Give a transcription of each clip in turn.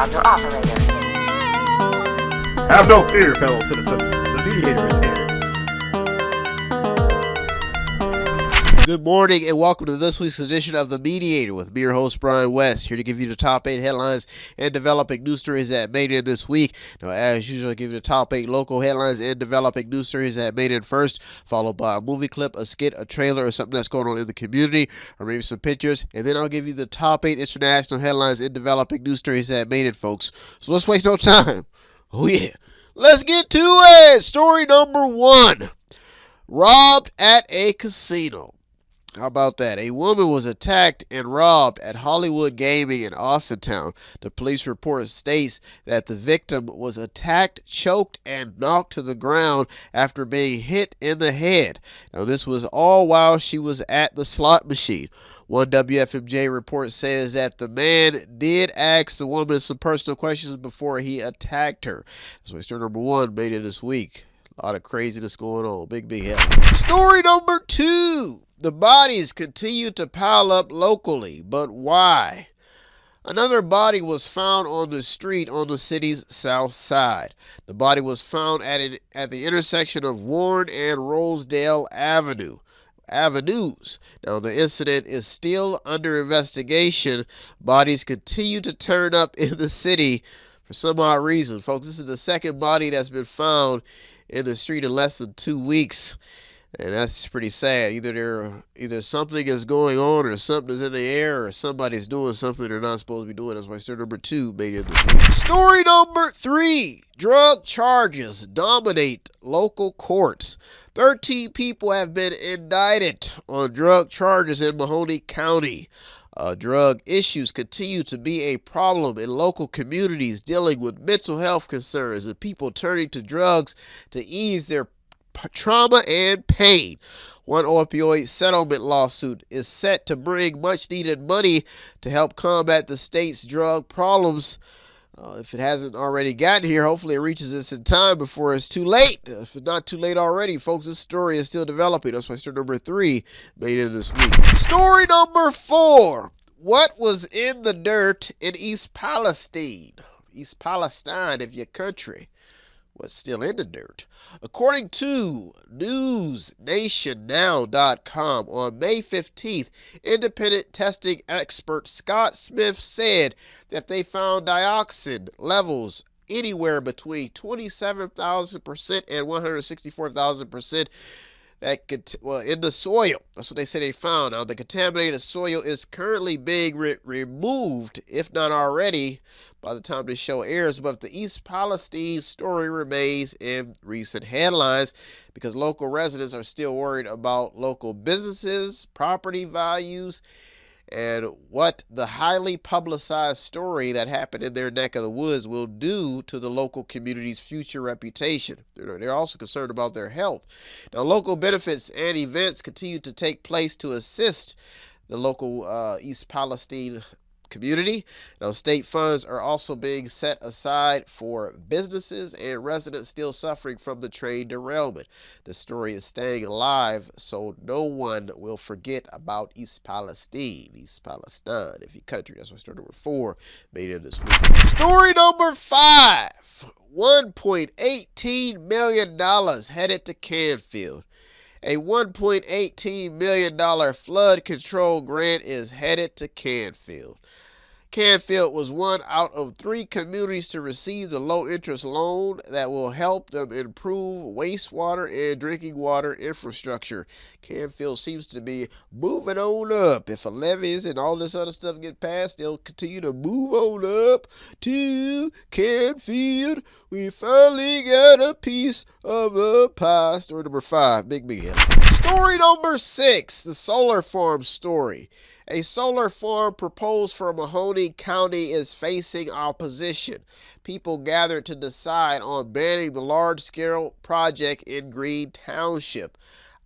call your operator. Have no fear, fellow citizens. The Mediator is here. Good morning and welcome to this week's edition of The Mediator with me, your host, Brian West, here to give you the top 8 headlines and developing news stories that made it this week. Now, as usual, I give you the top 8 local headlines and developing news stories that made it first, followed by a movie clip, a skit, a trailer, or something that's going on in the community, or maybe some pictures, and then I'll give you the top 8 international headlines and developing news stories that made it, folks. So let's waste no time. Oh, yeah. Let's get to it. Story number 1. Robbed at a casino. How about that? A woman was attacked and robbed at Hollywood Gaming in Austintown. The police report states that the victim was attacked, choked, and knocked to the ground after being hit in the head. Now, this was all while she was at the slot machine. One WFMJ report says that the man did ask the woman some personal questions before he attacked her. So story number 1 made it this week. A lot of craziness going on. Big head. Story number 2. The bodies continue to pile up locally, but why? Another body was found on the street on the city's south side. The body was found at the intersection of Warren and Rosedale avenues. Now, the incident is still under investigation. Bodies continue to turn up in the city for some odd reason. Folks, this is the second body that's been found in the street in less than 2 weeks. And that's pretty sad. Either something is going on, or something is in the air, or somebody's doing something they're not supposed to be doing. That's why story number 2 made it this week. Story number 3. Drug charges dominate local courts. 13 people have been indicted on drug charges in Mahoning County. Drug issues continue to be a problem in local communities dealing with mental health concerns and people turning to drugs to ease their trauma and pain. One opioid settlement lawsuit is set to bring much needed money to help combat the state's drug problems. If it hasn't already gotten here, hopefully it reaches us in time before it's too late. If it's not too late already, folks, this story is still developing. That's why story number 3 made it this week. Story number 4. What was in the dirt in East Palestine? East Palestine, if your country was still in the dirt. According to NewsNationNow.com, on May 15th, independent testing expert Scott Smith said that they found dioxin levels anywhere between 27,000% and 164,000% in the soil. That's what they say they found. Now, the contaminated soil is currently being removed, if not already, by the time this show airs. But the East Palestine story remains in recent headlines because local residents are still worried about local businesses, property values, and what the highly publicized story that happened in their neck of the woods will do to the local community's future reputation. They're also concerned about their health. Now, local benefits and events continue to take place to assist the local East Palestine community. Now, state funds are also being set aside for businesses and residents still suffering from the train derailment. The story is staying alive, so no one will forget about East Palestine, if your country. That's why story number 4 made it this week. Story number 5. $1.18 million headed to Canfield. A $1.18 million flood control grant is headed to Canfield. Canfield was one out of 3 communities to receive the low-interest loan that will help them improve wastewater and drinking water infrastructure. Canfield seems to be moving on up. If levies and all this other stuff get passed, they'll continue to move on up to Canfield. We finally got a piece of the pie. Story number 5. Big hit. Story number 6. The solar farm story. A solar farm proposed for Mahoning County is facing opposition. People gathered to decide on banning the large-scale project in Green Township.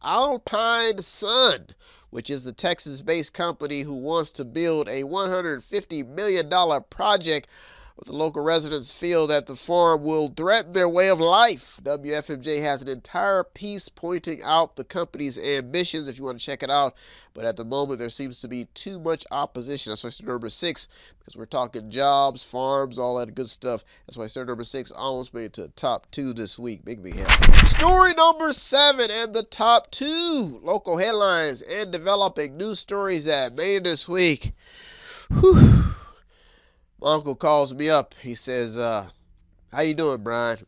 Alpine Sun, which is the Texas-based company who wants to build a $150 million project, but the local residents feel that the farm will threaten their way of life. WFMJ has an entire piece pointing out the company's ambitions if you want to check it out, but at the moment there seems to be too much opposition. That's why story number 6, because we're talking jobs, farms, all that good stuff. That's why story number 6 almost made it to the top 2 this week. Big happy. Story number 7 and the top 2 local headlines and developing news stories that made it this week. Whew. My uncle calls me up. He says, how you doing, Brian?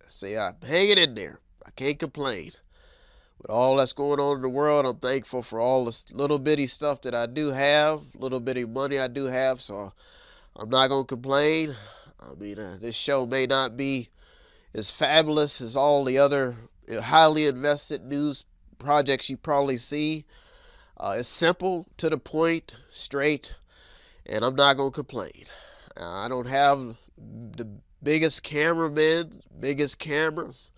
I say, I'm hanging in there. I can't complain. With all that's going on in the world, I'm thankful for all this little bitty stuff that I do have, little bitty money I do have, so I'm not going to complain. I mean, this show may not be as fabulous as all the other highly invested news projects you probably see. It's simple, to the point, straight, and I'm not going to complain. I don't have the biggest cameramen, biggest cameras.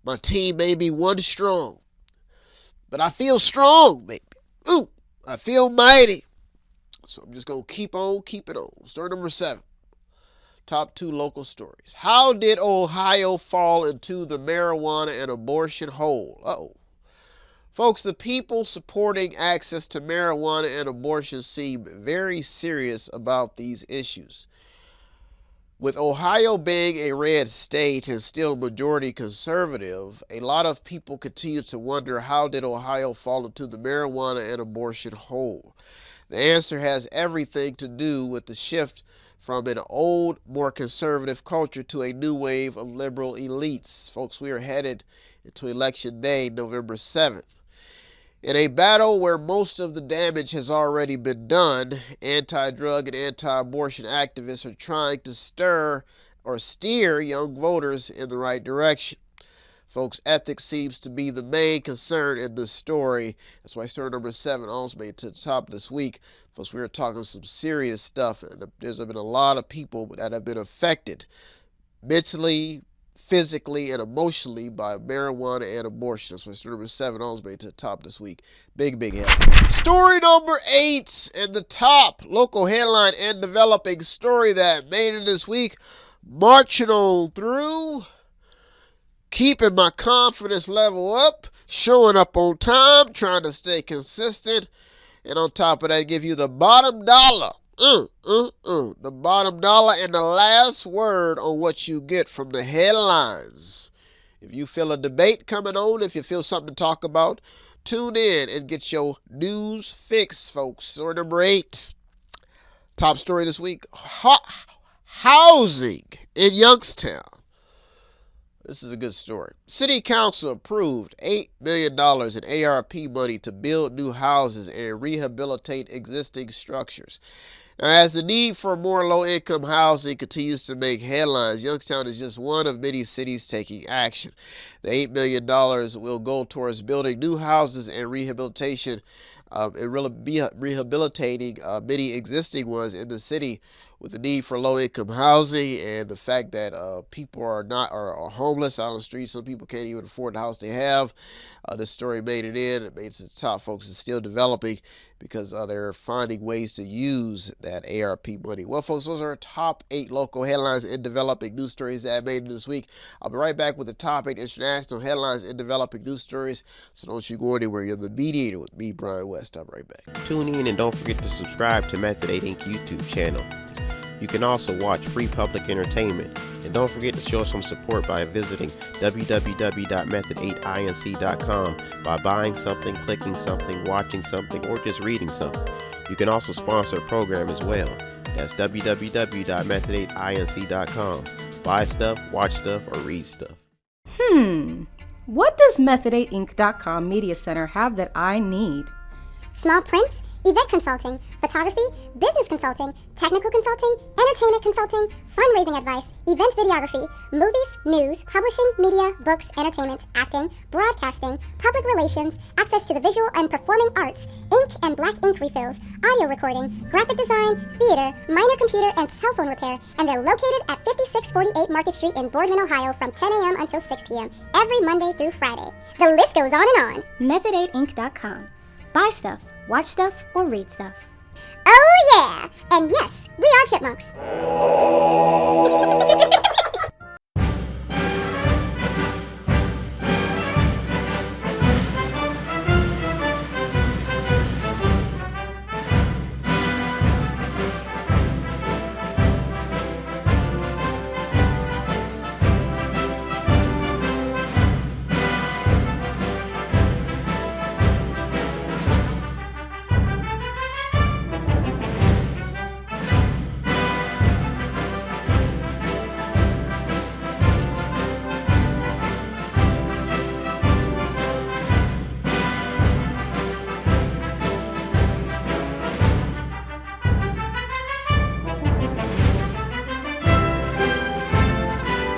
My team may be one strong, but I feel strong, baby. Ooh, I feel mighty. So I'm just going to keep on keeping on. Story number 7. Top 2 local stories. How did Ohio fall into the marijuana and abortion hole? Uh-oh. Folks, the people supporting access to marijuana and abortion seem very serious about these issues. With Ohio being a red state and still majority conservative, a lot of people continue to wonder, how did Ohio fall into the marijuana and abortion hole? The answer has everything to do with the shift from an old, more conservative culture to a new wave of liberal elites. Folks, we are headed into Election Day, November 7th. In a battle where most of the damage has already been done, anti-drug and anti-abortion activists are trying to stir or steer young voters in the right direction. Folks, ethics seems to be the main concern in this story. That's why story number 7 almost made it to the top this week. Folks, we were talking some serious stuff, and there's been a lot of people that have been affected mentally, physically, and emotionally by marijuana and abortion. That's why story number 7 almost made it to the top this week. Big happy. Story number 8 and the top local headline and developing story that made it this week. Marching on through, keeping my confidence level up, showing up on time, trying to stay consistent, and on top of that, give you the bottom dollar. The bottom dollar and the last word on what you get from the headlines. If you feel a debate coming on, if you feel something to talk about, tune in and get your news fix, folks. Story number 8. Top story this week. Housing in Youngstown. This is a good story. City Council approved $8 million in ARP money to build new houses and rehabilitate existing structures. Now, as the need for more low-income housing continues to make headlines, Youngstown is just one of many cities taking action. The $8 million will go towards building new houses and rehabilitation, rehabilitating many existing ones in the city, with the need for low-income housing and the fact that people are homeless out on the streets. Some people can't even afford the house they have. This story made it in. It made it to the top, folks. It's still developing because they're finding ways to use that ARP money. Well, folks, those are our top 8 local headlines and developing news stories that made it this week. I'll be right back with the top 8 international headlines and developing news stories. So don't you go anywhere. You're the Mediator with me, Brian West. I'll be right back. Tune in and don't forget to subscribe to Method 8 Inc. YouTube channel. You can also watch free public entertainment. And don't forget to show some support by visiting www.method8inc.com by buying something, clicking something, watching something, or just reading something. You can also sponsor a program as well. That's www.method8inc.com. Buy stuff, watch stuff, or read stuff. What does Method8inc.com Media Center have that I need? Small prints, event consulting, photography, business consulting, technical consulting, entertainment consulting, fundraising advice, event videography, movies, news, publishing, media, books, entertainment, acting, broadcasting, public relations, access to the visual and performing arts, ink and black ink refills, audio recording, graphic design, theater, minor computer and cell phone repair, and they're located at 5648 Market Street in Boardman, Ohio from 10 a.m. until 6 p.m. every Monday through Friday. The list goes on and on. Method8inc.com. Buy stuff, watch stuff, or read stuff. Oh yeah! And yes, we are chipmunks.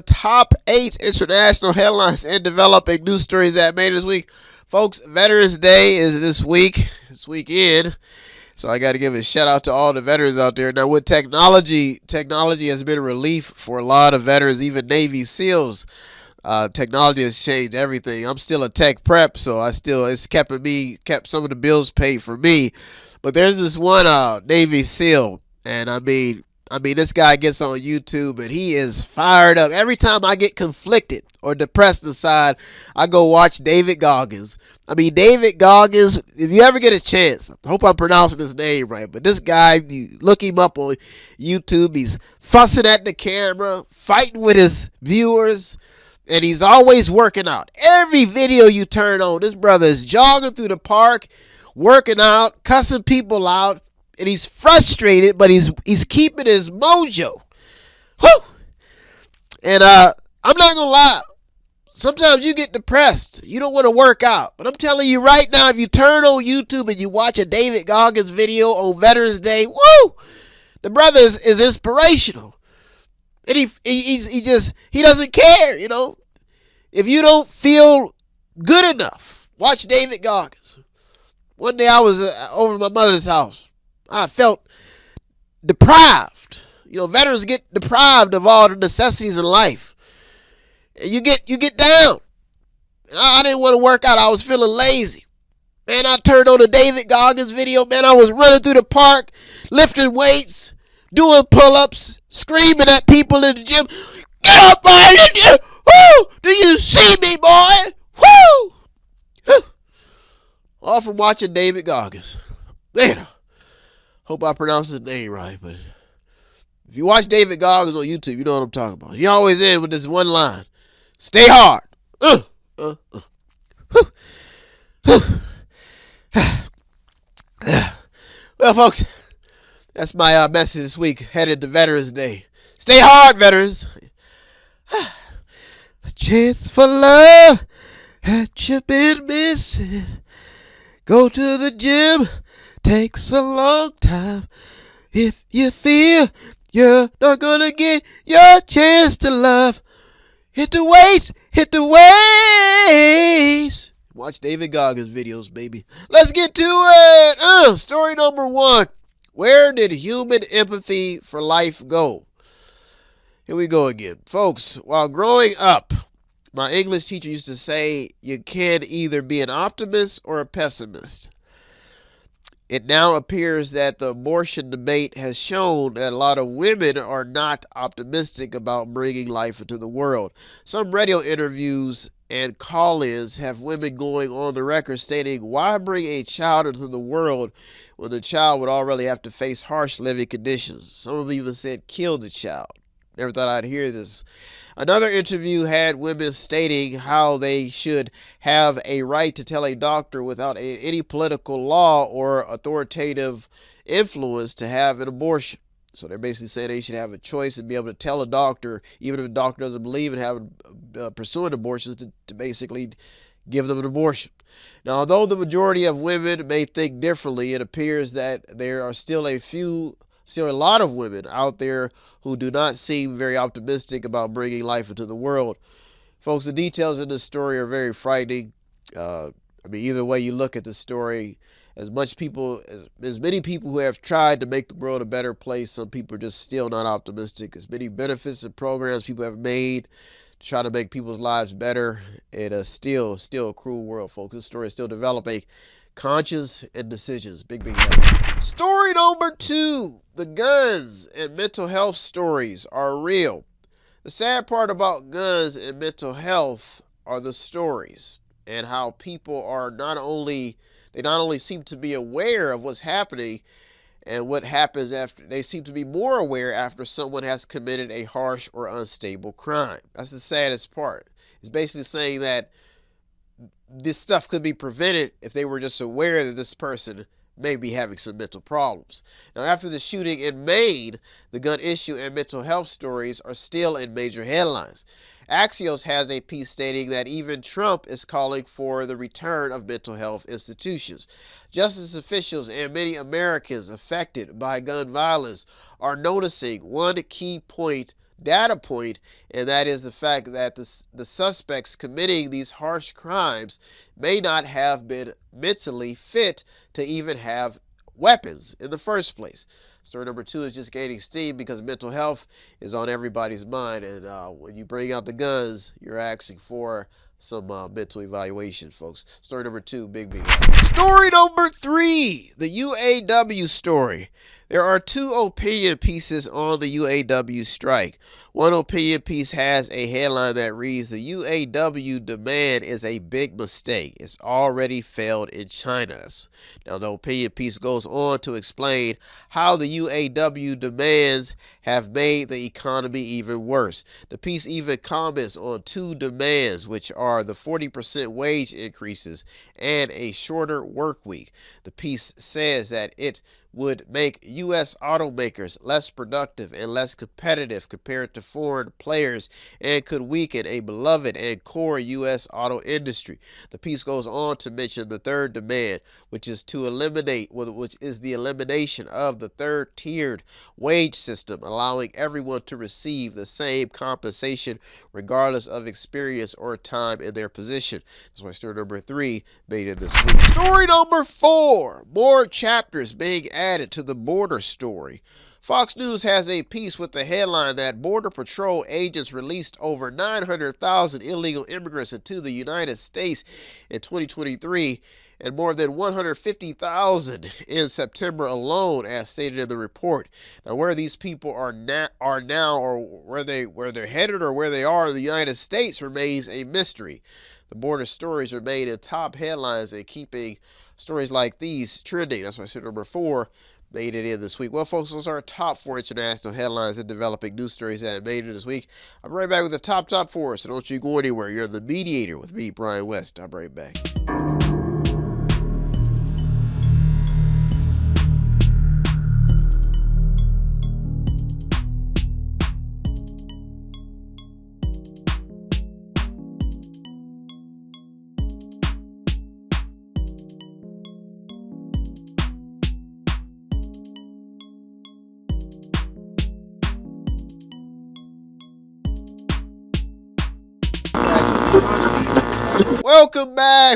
Top 8 international headlines and developing news stories that made this week. Folks, Veterans Day is this weekend. So I got to give a shout out to all the veterans out there. Now with technology has been a relief for a lot of veterans, even Navy SEALs. Technology has changed everything. I'm still a tech prep, so it's kept some of the bills paid for me. But there's this one Navy SEAL, and I mean, this guy gets on YouTube and he is fired up. Every time I get conflicted or depressed inside, I go watch David Goggins. David Goggins, if you ever get a chance, I hope I'm pronouncing his name right, but this guy, you look him up on YouTube. He's fussing at the camera, fighting with his viewers, and he's always working out. Every video you turn on, this brother is jogging through the park, working out, cussing people out. And he's frustrated, but he's keeping his mojo. Whew! And I'm not gonna lie. Sometimes you get depressed. You don't want to work out. But I'm telling you right now, if you turn on YouTube and you watch a David Goggins video on Veterans Day, woo! The brother is inspirational. And he doesn't care, If you don't feel good enough, watch David Goggins. One day I was over at my mother's house. I felt deprived. Veterans get deprived of all the necessities in life. And you get down. And I didn't want to work out. I was feeling lazy. Man, I turned on the David Goggins video. Man, I was running through the park, lifting weights, doing pull-ups, screaming at people in the gym. Get up, boy! Woo! Do you see me, boy? Woo! Whew. All from watching David Goggins. Man, hope I pronounced his name right, but if you watch David Goggins on YouTube, you know what I'm talking about. He always ends with this one line: "Stay hard." Well, folks, that's my message this week, headed to Veterans Day. Stay hard, veterans. A chance for love that you've been missing. Go to the gym. Takes a long time. If you feel you're not gonna get your chance to love, hit the weights. Watch David Goggins videos, baby. Let's get to it. Story number 1. Where did human empathy for life go? Here we go again. Folks, while growing up, my English teacher used to say you can either be an optimist or a pessimist. It now appears that the abortion debate has shown that a lot of women are not optimistic about bringing life into the world. Some radio interviews and call-ins have women going on the record stating, why bring a child into the world when the child would already have to face harsh living conditions? Some of them even said, kill the child. Never thought I'd hear this. Another interview had women stating how they should have a right to tell a doctor without any political law or authoritative influence to have an abortion. So they're basically saying they should have a choice and be able to tell a doctor, even if the doctor doesn't believe in pursuing abortions, to basically give them an abortion. Now, although the majority of women may think differently, it appears that there are still a lot of women out there who do not seem very optimistic about bringing life into the world. Folks, the details in this story are very frightening. Either way you look at the story, as many people who have tried to make the world a better place, some people are just still not optimistic. As many benefits and programs people have made to try to make people's lives better, it is still a cruel world, folks. This story is still developing. Conscience and decisions. Big level. Story number 2. The guns and mental health stories are real. The sad part about guns and mental health are the stories and how people are not only seem to be aware of what's happening and what happens after, they seem to be more aware after someone has committed a harsh or unstable crime. That's the saddest part. It's basically saying that this stuff could be prevented if they were just aware that this person may be having some mental problems. Now, after the shooting in Maine, the gun issue and mental health stories are still in major headlines. Axios has a piece stating that even Trump is calling for the return of mental health institutions. Justice officials and many Americans affected by gun violence are noticing one key data point, and that is the fact that the suspects committing these harsh crimes may not have been mentally fit to even have weapons in the first place. Story number 2 is just gaining steam because mental health is on everybody's mind, and when you bring out the guns, you're asking for some mental evaluation, folks. Story number 2, big. Story number 3, the UAW story. There are 2 opinion pieces on the UAW strike. One opinion piece has a headline that reads, "The UAW demand is a big mistake. It's already failed in China." Now, the opinion piece goes on to explain how the UAW demands have made the economy even worse. The piece even comments on 2 demands, which are the 40% wage increases and a shorter work week. The piece says that it would make U.S. automakers less productive and less competitive compared to foreign players and could weaken a beloved and core U.S. auto industry. The piece goes on to mention the third demand, which is the elimination of the third-tiered wage system, allowing everyone to receive the same compensation regardless of experience or time in their position. That's why story number 3 made it this week. Story number 4, more chapters being added to the border story. Fox News has a piece with the headline that Border Patrol agents released over 900,000 illegal immigrants into the United States in 2023 and more than 150,000 in September alone, as stated in the report. Now, where these people are now, or where they're headed, or where they are in the United States remains a mystery. The border stories remain in top headlines and keeping stories like these trending. That's why story number 4 made it in this week. Well, folks, those are our top 4 international headlines and developing news stories that made it this week. I'm right back with the top 4, so don't you go anywhere. You're the Mediator with me, Brian West. I'm right back.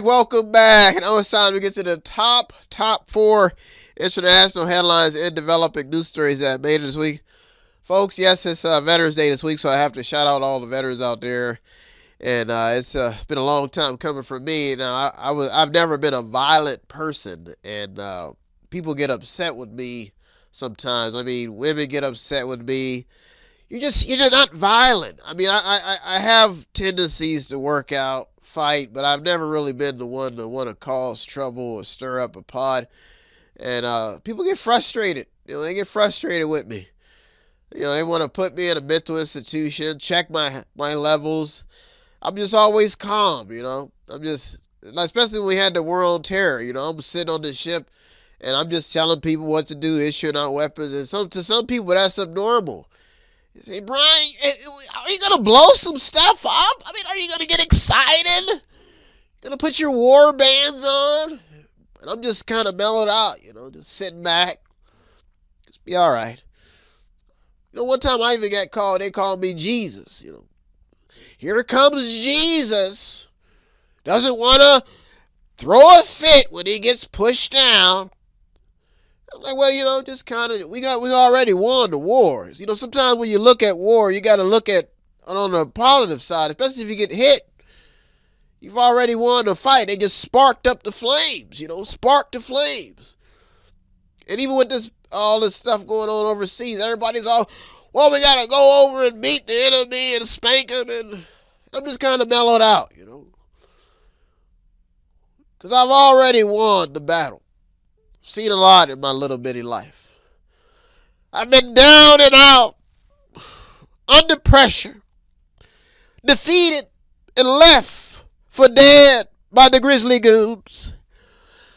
Welcome back. And now it's time to get to the top 4 international headlines and developing news stories that made it this week. Folks, yes, it's Veterans Day this week, so I have to shout out all the veterans out there. And it's been a long time coming for me. Now, I've never been a violent person, and people get upset with me sometimes. I mean, women get upset with me. You're not violent. I mean, I have tendencies to work out, fight, but I've never really been the one to want to cause trouble or stir up a pot. And people get frustrated. They get frustrated with me. They want to put me in a mental institution, check my levels. I'm just always calm, I'm just, especially when we had the war on terror, I'm sitting on the ship and I'm just telling people what to do, issuing out weapons. And to some people, that's abnormal. You say, Brian, are you going to blow some stuff up? I mean, are you going to get excited? Going to put your war bands on? And I'm just kind of mellowed out, just sitting back. Just be all right. One time I even got called, they called me Jesus, Here comes Jesus. Doesn't want to throw a fit when he gets pushed down. I'm like, well, just kind of, we already won the wars. Sometimes when you look at war, you got to look at on the positive side, especially if you get hit. You've already won the fight. They just sparked up the flames, sparked the flames. And even with all this stuff going on overseas, everybody's all, well, we got to go over and meet the enemy and spank him. And I'm just kind of mellowed out, because I've already won the battle. Seen a lot in my little bitty life. I've been down and out, under pressure, defeated and left for dead by the grizzly goons.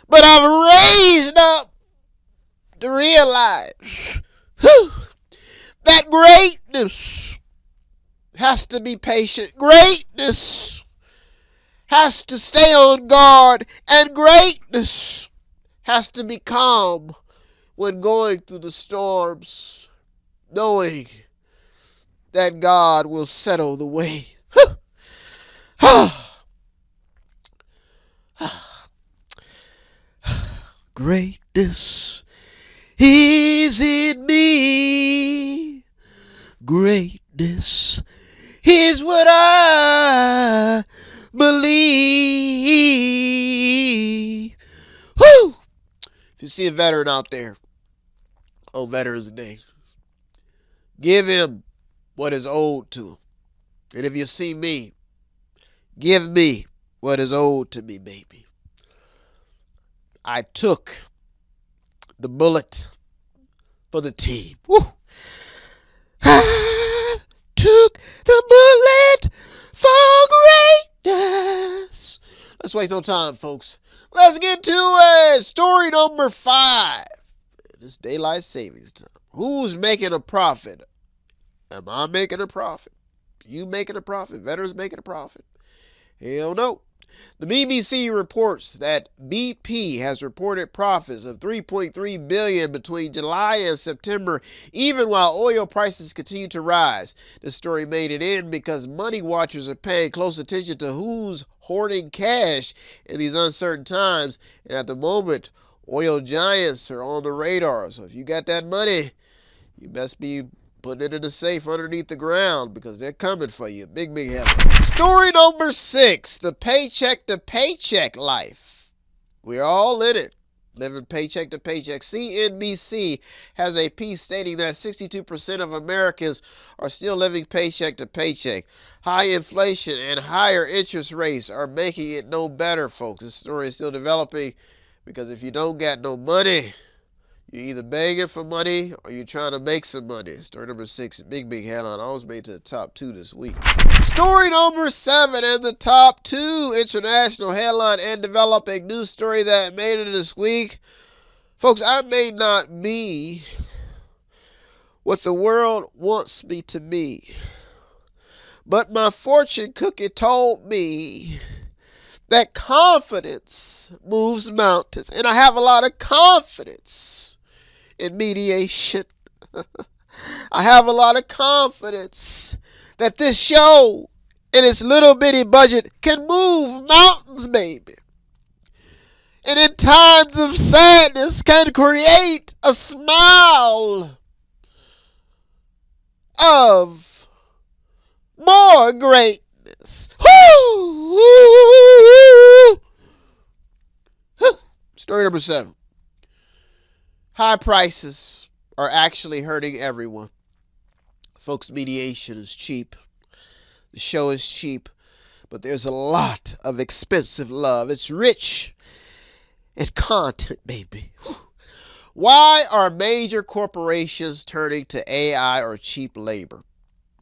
But I've raised up to realize that greatness has to be patient. Greatness has to stay on guard. And greatness has to be calm when going through the storms, knowing that God will settle the way. Greatness is in me. Greatness is what I believe. Woo! If you see a veteran out there on Veterans Day, give him what is owed to him. And if you see me, give me what is owed to me, baby. I took the bullet for the team. Woo. I took the bullet for greatness. Let's waste no time, folks. Let's get to it. Story number 5. It's daylight savings time. Who's making a profit? Am I making a profit? You making a profit? Veterans making a profit? Hell no. The BBC reports that BP has reported profits of $3.3 billion between July and September, even while oil prices continue to rise. The story made it in because money watchers are paying close attention to who's hoarding cash in these uncertain times. And at the moment, oil giants are on the radar. So if you got that money, you best be putting it in a safe underneath the ground because they're coming for you. Big, big headline. Story number 6, the paycheck to paycheck life. We're all in it, living paycheck to paycheck. CNBC has a piece stating that 62% of Americans are still living paycheck to paycheck. High inflation and higher interest rates are making it no better, folks. This story is still developing because if you don't got no money, you're either begging for money or you're trying to make some money. Story number 6, big, big headline. Almost made to the top 2 this week. Story number 7 and the top 2 international headline and developing news story that made it this week. Folks, I may not be what the world wants me to be, but my fortune cookie told me that confidence moves mountains. And I have a lot of confidence in mediation. I have a lot of confidence that this show and its little bitty budget can move mountains, baby. And in times of sadness can create a smile of more greatness. Story number 7. High prices are actually hurting everyone. Folks, mediation is cheap. The show is cheap, but there's a lot of expensive love. It's rich in content, baby. Why are major corporations turning to AI or cheap labor?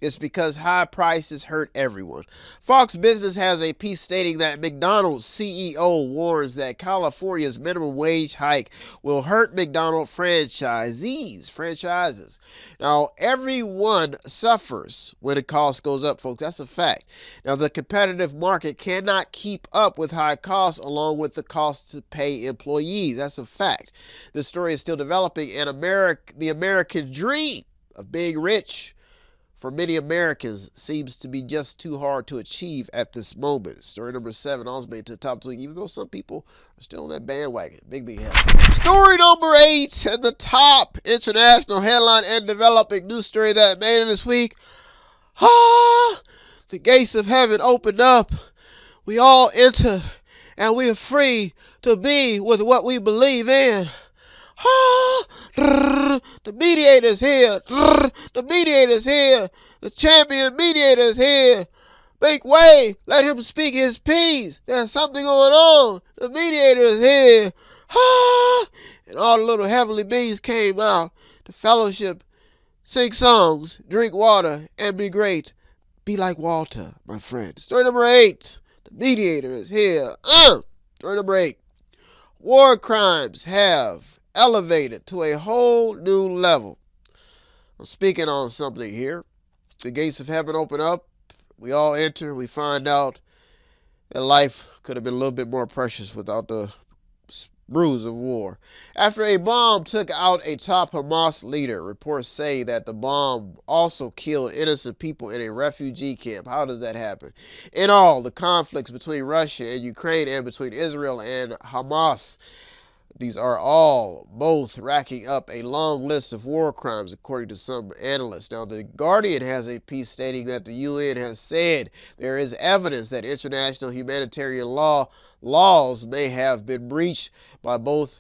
It's because high prices hurt everyone. Fox Business has a piece stating that McDonald's CEO warns that California's minimum wage hike will hurt McDonald's franchises. Now, everyone suffers when the cost goes up, folks. That's a fact. Now, the competitive market cannot keep up with high costs along with the cost to pay employees. That's a fact. This story is still developing, and the American dream of being rich for many Americans seems to be just too hard to achieve at this moment. Story number 7 also made it to the top 2, even though some people are still on that bandwagon. Big, big headline. Story number 8 and the top international headline and developing news story that made it this week. The gates of heaven opened up we all enter and we are free to be with what we believe in. The mediator is here. The mediator is here. The champion mediator is here. Make way. Let him speak his piece. There's something going on. The mediator is here. And all the little heavenly beings came out to fellowship, sing songs, drink water, and be great. Be like Walter, my friend. Story number 8. The mediator is here. Story number 8. War crimes have elevated to a whole new level. I'm speaking on something here. The gates of heaven open up. We all enter. We find out that life could have been a little bit more precious without the bruise of war. After a bomb took out a top Hamas leader, reports say that the bomb also killed innocent people in a refugee camp. How does that happen? In all, the conflicts between Russia and Ukraine and between Israel and Hamas, these are all both racking up a long list of war crimes, according to some analysts. Now, The Guardian has a piece stating that the UN has said there is evidence that international humanitarian laws may have been breached by both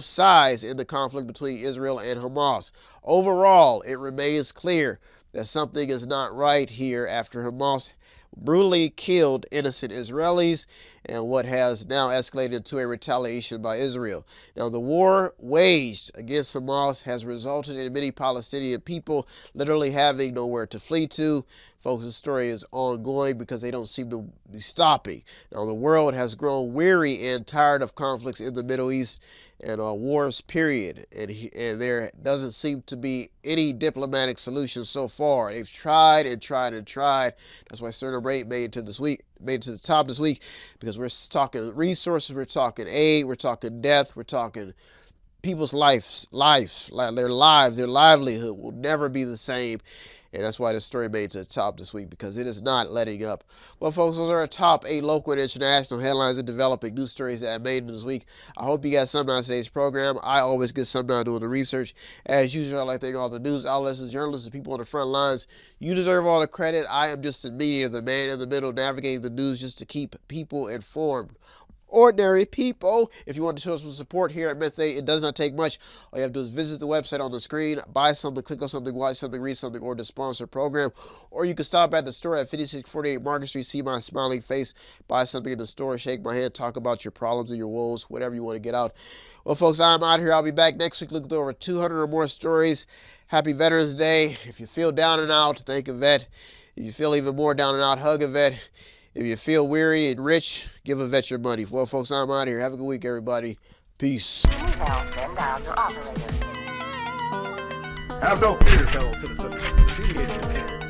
sides in the conflict between Israel and Hamas. Overall, it remains clear that something is not right here after Hamas brutally killed innocent Israelis and what has now escalated into a retaliation by Israel. Now, the war waged against Hamas has resulted in many Palestinian people literally having nowhere to flee to. Folks, the story is ongoing because they don't seem to be stopping. Now, the world has grown weary and tired of conflicts in the Middle East and wars, period. And there doesn't seem to be any diplomatic solution so far. They've tried and tried and tried. That's why Stern number 8 made it to the top this week, because we're talking resources, we're talking aid, we're talking death, we're talking people's their lives, their livelihood will never be the same. And that's why this story made it to the top this week, because it is not letting up. Well, folks, those are our top 8 local and international headlines and developing news stories that I made this week. I hope you got something out of today's program. I always get something out of doing the research. As usual, I'd like to thank all the news outlets, journalists, and people on the front lines. You deserve all the credit. I am just a mediator, the man in the middle, navigating the news just to keep people informed. Ordinary people. If you want to show us some support here at Method 8, it does not take much. All you have to do is visit the website on the screen, buy something, click on something, watch something, read something, or to sponsor a program. Or you can stop at the store at 5648 Market Street, see my smiling face, buy something in the store, shake my hand, talk about your problems and your woes, whatever you want to get out. Well, folks, I'm out here. I'll be back next week looking through over 200 or more stories. Happy Veterans Day. If you feel down and out, thank a vet. If you feel even more down and out, hug a vet. If you feel weary and rich, give a vet your money. Well, folks, I'm out here. Have a good week, everybody. Peace. Have no fear, fellow citizens. The mediator is here.